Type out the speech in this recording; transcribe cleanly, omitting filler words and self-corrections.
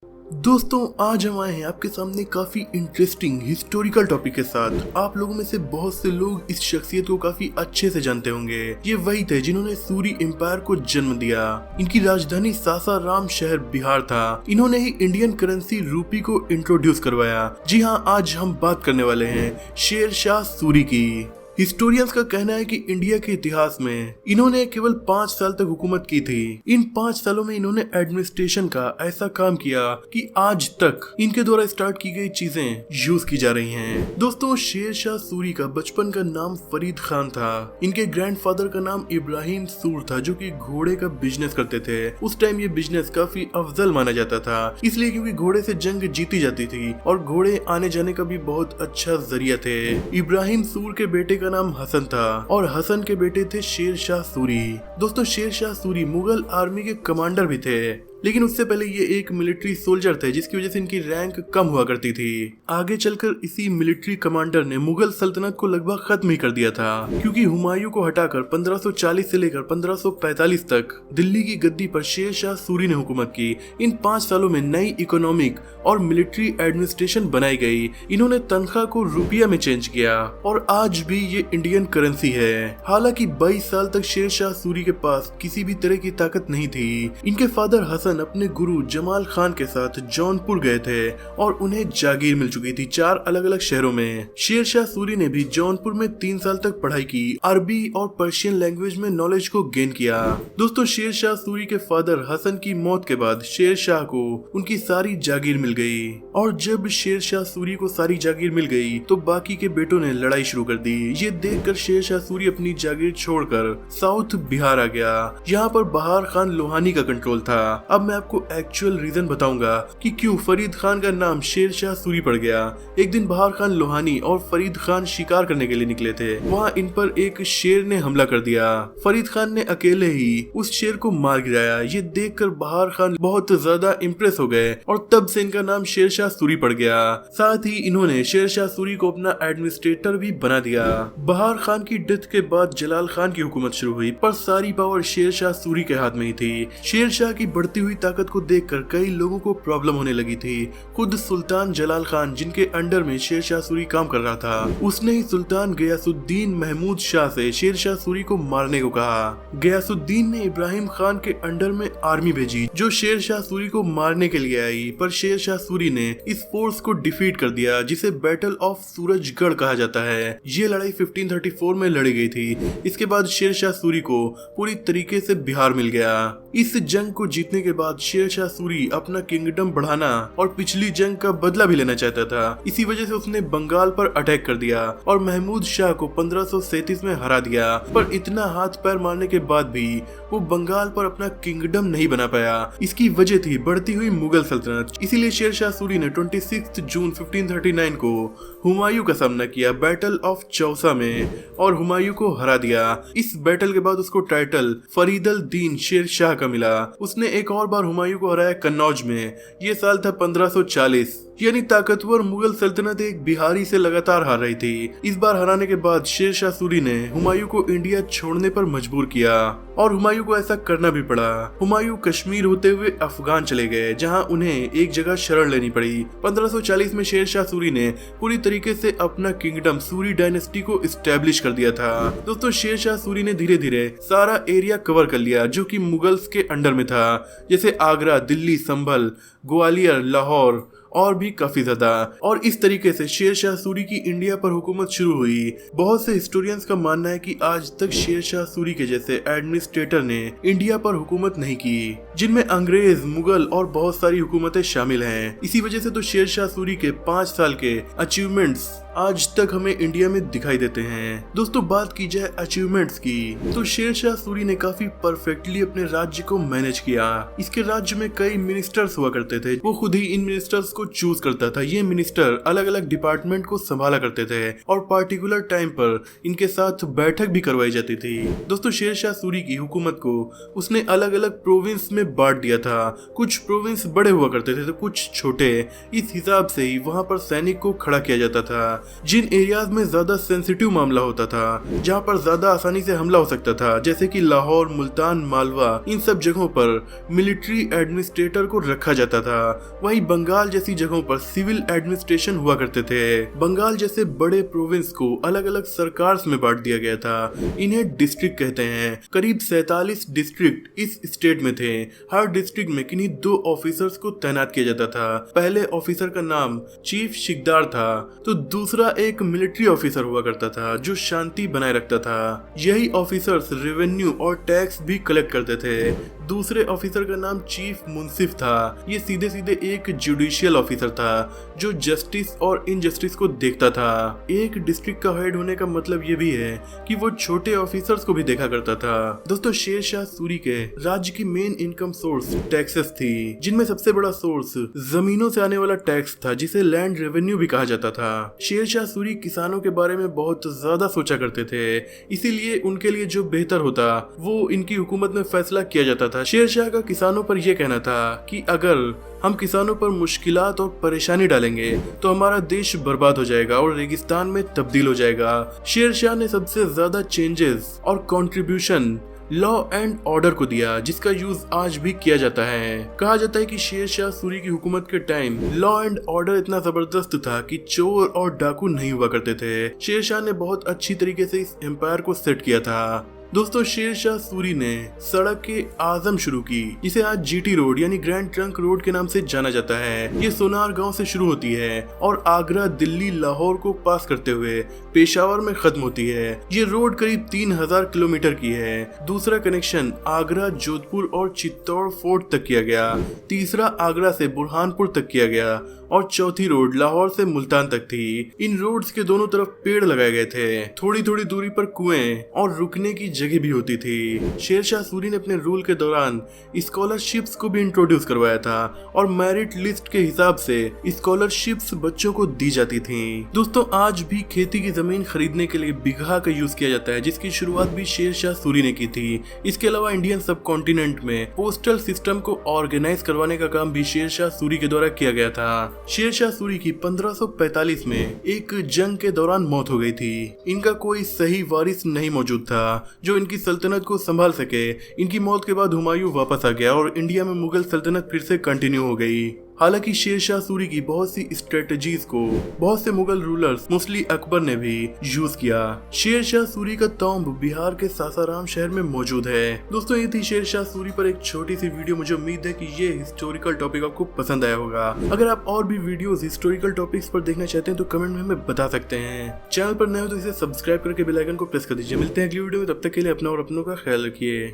दोस्तों आज हम आए हैं आपके सामने काफी इंटरेस्टिंग हिस्टोरिकल टॉपिक के साथ। आप लोगों में से बहुत से लोग इस शख्सियत को काफी अच्छे से जानते होंगे। ये वही थे जिन्होंने सूरी एम्पायर को जन्म दिया। इनकी राजधानी सासाराम शहर बिहार था। इन्होंने ही इंडियन करेंसी रूपी को इंट्रोड्यूस करवाया। जी हाँ, आज हम बात करने वाले हैं शेर शाह सूरी की। हिस्टोरियंस का कहना है कि इंडिया के इतिहास में इन्होंने केवल 5 साल तक हुकूमत की थी। इन 5 सालों में इन्होंने एडमिनिस्ट्रेशन का ऐसा काम किया कि आज तक इनके द्वारा स्टार्ट की गई चीजें यूज की जा रही हैं। दोस्तों, शेर शाह सूरी का बचपन का नाम फरीद खान था। इनके ग्रैंडफादर का नाम इब्राहिम सूर था, जो कि घोड़े का बिजनेस करते थे। उस टाइम ये बिजनेस काफी अफजल माना जाता था, इसलिए क्योंकि घोड़े से जंग जीती जाती थी और घोड़े आने जाने का भी बहुत अच्छा जरिया थे। इब्राहिम सूर के बेटे का नाम हसन था और हसन के बेटे थे शेर शाह सूरी। दोस्तों, शेर शाह सूरी मुगल आर्मी के कमांडर भी थे, लेकिन उससे पहले ये एक मिलिट्री सोल्जर थे, जिसकी वजह से इनकी रैंक कम हुआ करती थी। आगे चलकर इसी मिलिट्री कमांडर ने मुगल सल्तनत को लगभग खत्म ही कर दिया था, क्योंकि हुमायूं को हटाकर 1540 से लेकर 1545 तक दिल्ली की गद्दी पर शेर शाह सूरी ने हुकूमत की। इन 5 सालों में नई इकोनॉमिक और मिलिट्री एडमिनिस्ट्रेशन बनाई गई। इन्होंने तनख्वाह को रुपया में चेंज किया और आज भी ये इंडियन करेंसी है। हालांकि 22 साल तक शेर शाह सूरी के पास किसी भी तरह की ताकत नहीं थी। इनके फादर हसन अपने गुरु जमाल खान के साथ जौनपुर गए थे और उन्हें जागीर मिल चुकी थी 4 अलग अलग शहरों में। शेर शाह सूरी ने भी जौनपुर में 3 साल तक पढ़ाई की, अरबी और पर्शियन लैंग्वेज में नॉलेज को गेन किया। दोस्तों, शेर शाह सूरी के फादर हसन की मौत के बाद शेर शाह को उनकी सारी जागीर मिल गई, और जब शेर शाह सूरी को सारी जागीर मिल गई तो बाकी के बेटों ने लड़ाई शुरू कर दी। ये देखकर शेर शाह सूरी अपनी जागीर छोड़कर साउथ बिहार आ गया। यहाँ पर बहार खान लोहानी का कंट्रोल था। अब मैं आपको एक्चुअल रीजन बताऊंगा कि क्यों फरीद खान का नाम शेर शाह सूरी पड़ गया। एक दिन बहार खान लोहानी और फरीद खान शिकार करने के लिए निकले थे। वहाँ इन पर एक शेर ने हमला कर दिया। फरीद खान ने अकेले ही उस शेर को मार गिराया। ये देखकर बहार खान बहुत ज्यादा इम्प्रेस हो गए और तब से इनका नाम शेर शाह सूरी पड़ गया। साथ ही इन्होंने शेर शाह सूरी को अपना एडमिनिस्ट्रेटर भी बना दिया। बहार खान की डेथ के बाद जलाल खान की हुकूमत शुरू हुई, पर सारी पावर शेर शाह सूरी के हाथ में ही थी। शेर शाह की बढ़ती हुई ताकत को देखकर कई लोगों को प्रॉब्लम होने लगी थी। खुद सुल्तान जलाल खान, जिनके अंडर में शेर शाह सूरी काम कर रहा था, उसने ही सुल्तान गयासुद्दीन महमूद शाह से शेर शाह सूरी को मारने को कहा। गयासुद्दीन ने इब्राहिम खान के अंडर में आर्मी भेजी, जो शेर शाह सूरी को मारने के लिए आई, पर शेर शाह सूरी ने इस फोर्स को डिफीट कर दिया, जिसे बैटल ऑफ सूरजगढ़ कहा जाता है। ये लड़ाई 1534 में लड़ी गई थी। इसके बाद शेर शाह सूरी को पूरी तरीके से बिहार मिल गया। इस जंग को जीतने के बाद शेर शाह सूरी अपना किंगडम बढ़ाना और पिछली जंग का बदला भी लेना चाहता था। इसी वजह से उसने बंगाल पर अटैक कर दिया और महमूद शाह को 1537 में हरा दिया। पर इतना हाथ पैर मारने के बाद भी वो बंगाल पर अपना किंगडम नहीं बना पाया। इसकी वजह थी बढ़ती हुई मुगल सल्तनत। इसीलिए शेर शाह सूरी ने 26 जून 1539 को हुमायूं का सामना किया बैटल ऑफ चौसा में और हुमायूं को हरा दिया। इस बैटल के बाद उसको टाइटल फरीदल दीन शेर शाह का मिला। उसने एक और बार हुमायूं को हराया कन्नौज में। ये साल था 1540। यानी ताकतवर मुगल सल्तनत एक बिहारी से लगातार हार रही थी। इस बार हराने के बाद शेर शाह सूरी ने हुमायूं को इंडिया छोड़ने पर मजबूर किया और हुमायूं को ऐसा करना भी पड़ा। हुमायूं कश्मीर होते हुए अफगान चले गए, जहां उन्हें एक जगह शरण लेनी पड़ी। 1540 में शेर शाह सूरी ने पूरी तरीके से अपना किंगडम सूरी डायनेस्टी को इस्टेब्लिश कर दिया था। दोस्तों, शेर शाह सूरी ने धीरे धीरे सारा एरिया कवर कर लिया जो कि मुगल्स के अंडर में था, जैसे आगरा, दिल्ली, संभल, ग्वालियर, लाहौर और भी काफी ज्यादा। और इस तरीके से शेर शाह सूरी की इंडिया पर हुकूमत शुरू हुई। बहुत से हिस्टोरियंस का मानना है कि आज तक शेर शाह सूरी के जैसे एडमिनिस्ट्रेटर ने इंडिया पर हुकूमत नहीं की, जिनमें अंग्रेज, मुगल और बहुत सारी हुकूमतें शामिल हैं। इसी वजह से तो शेर शाह सूरी के 5 साल के अचीवमेंट्स आज तक हमें इंडिया में दिखाई देते हैं। दोस्तों, बात की जाए अचीवमेंट्स की, तो शेर शाह सूरी ने काफी परफेक्टली अपने राज्य को मैनेज किया। इसके राज्य में कई मिनिस्टर्स हुआ करते थे। वो खुद ही इन मिनिस्टर्स को चूज करता था। ये मिनिस्टर अलग अलग डिपार्टमेंट को संभाला करते थे और पार्टिकुलर टाइम पर इनके साथ बैठक भी करवाई जाती थी। दोस्तों, शेर शाह सूरी की हुकूमत को उसने अलग अलग प्रोविंस में बांट दिया था। कुछ प्रोविंस बड़े हुआ करते थे तो कुछ छोटे। इस हिसाब से ही वहाँ पर सैनिक को खड़ा किया जाता था। जिन एरियाज में ज्यादा सेंसिटिव मामला होता था, जहाँ पर ज्यादा आसानी से हमला हो सकता था, जैसे कि लाहौर, मुल्तान, मालवा, इन सब जगहों पर मिलिट्री एडमिनिस्ट्रेटर को रखा जाता था। वहीं बंगाल जैसी जगहों पर सिविल एडमिनिस्ट्रेशन हुआ करते थे। बंगाल जैसे बड़े प्रोविंस को अलग अलग सरकार में बांट दिया गया था। इन्हें डिस्ट्रिक्ट कहते हैं। करीब 47 डिस्ट्रिक्ट इस स्टेट में थे। हर डिस्ट्रिक्ट में किन्हीं 2 ऑफिसर्स को तैनात किया जाता था। पहले ऑफिसर का नाम चीफ शिकदार था, तो दूसरा एक मिलिट्री ऑफिसर हुआ करता था जो शांति बनाए रखता था। यही ऑफिसर्स रेवेन्यू और टैक्स भी कलेक्ट करते थे। दूसरे ऑफिसर का नाम चीफ मुंसिफ था। ये सीधे सीधे एक जुडिशियल ऑफिसर था जो जस्टिस और इनजस्टिस को देखता था। एक डिस्ट्रिक्ट का हेड होने का मतलब ये भी है कि वो छोटे ऑफिसर्स को भी देखा करता था। दोस्तों, शेर शाह सूरी के राज्य की मेन इनकम सोर्स टैक्सेस थी, जिनमें सबसे बड़ा सोर्स जमीनों से आने वाला टैक्स था, जिसे लैंड रेवेन्यू भी कहा जाता था। शेर शाह सूरी किसानों के बारे में बहुत ज्यादा सोचा करते थे, इसीलिए उनके लिए जो बेहतर होता वो इनकी हुकूमत में फैसला किया जाता था। शेर शाह का किसानों पर यह कहना था कि अगर हम किसानों पर मुश्किलात और परेशानी डालेंगे तो हमारा देश बर्बाद हो जाएगा और रेगिस्तान में तब्दील हो जाएगा। शेर शाह ने सबसे ज्यादा चेंजेस और कंट्रीब्यूशन लॉ एंड ऑर्डर को दिया, जिसका यूज आज भी किया जाता है। कहा जाता है कि शेर शाह सूरी की हुकूमत के टाइम लॉ एंड ऑर्डर इतना जबरदस्त था कि चोर और डाकू नहीं हुआ करते थे। शेर शाह ने बहुत अच्छी तरीके से इस एम्पायर को सेट किया था। दोस्तों, शेर शाह सूरी ने सड़क के आजम शुरू की, जिसे आज जीटी रोड यानी ग्रैंड ट्रंक रोड के नाम से जाना जाता है। ये सोनार गांव से शुरू होती है और आगरा, दिल्ली, लाहौर को पास करते हुए पेशावर में खत्म होती है। ये रोड करीब 3000 किलोमीटर की है। दूसरा कनेक्शन आगरा, जोधपुर और चित्तौड़ फोर्ट तक किया गया। तीसरा आगरा से बुरहानपुर तक किया गया और चौथी रोड लाहौर से मुल्तान तक थी। इन रोड्स के दोनों तरफ पेड़ लगाए गए थे। थोड़ी थोड़ी दूरी पर कुएं और रुकने की जगह भी होती थी। शेर शाह सूरी ने अपने रूल के दौरान स्कॉलरशिप्स को भी इंट्रोड्यूस करवाया था और मेरिट लिस्ट के हिसाब से स्कॉलरशिप्स बच्चों को दी जाती थी। दोस्तों, आज भी खेती की जमीन खरीदने के लिए बिगहा का यूज किया जाता है, जिसकी शुरुआत भी शेर शाह सूरी ने की थी। इसके अलावा इंडियन सब कॉन्टिनेंट में पोस्टल सिस्टम को ऑर्गेनाइज करवाने का काम भी शेर शाह सूरी के द्वारा किया गया था। शेर शाह सूरी की 1545 में एक जंग के दौरान मौत हो गई थी। इनका कोई सही वारिस नहीं मौजूद था जो इनकी सल्तनत को संभाल सके। इनकी मौत के बाद हुमायूं वापस आ गया और इंडिया में मुगल सल्तनत फिर से कंटिन्यू हो गई। हालांकि शेर शाह सूरी की बहुत सी स्ट्रेटजीज को बहुत से मुगल रूलर्स मुस्लिम अकबर ने भी यूज किया। शेर शाह सूरी का टॉम्ब बिहार के सासाराम शहर में मौजूद है। दोस्तों, ये थी शेर शाह सूरी पर एक छोटी सी वीडियो। मुझे उम्मीद है कि ये हिस्टोरिकल टॉपिक आपको पसंद आया होगा। अगर आप और भी वीडियोस हिस्टोरिकल टॉपिक्स पर देखना चाहते हैं तो कमेंट में हमें बता सकते हैं। चैनल पर नए हो तो इसे सब्सक्राइब करके बेल आइकन को प्रेस कर दीजिए। मिलते हैं अगली वीडियो में, तब तक के लिए अपना और अपनों का ख्याल रखिए।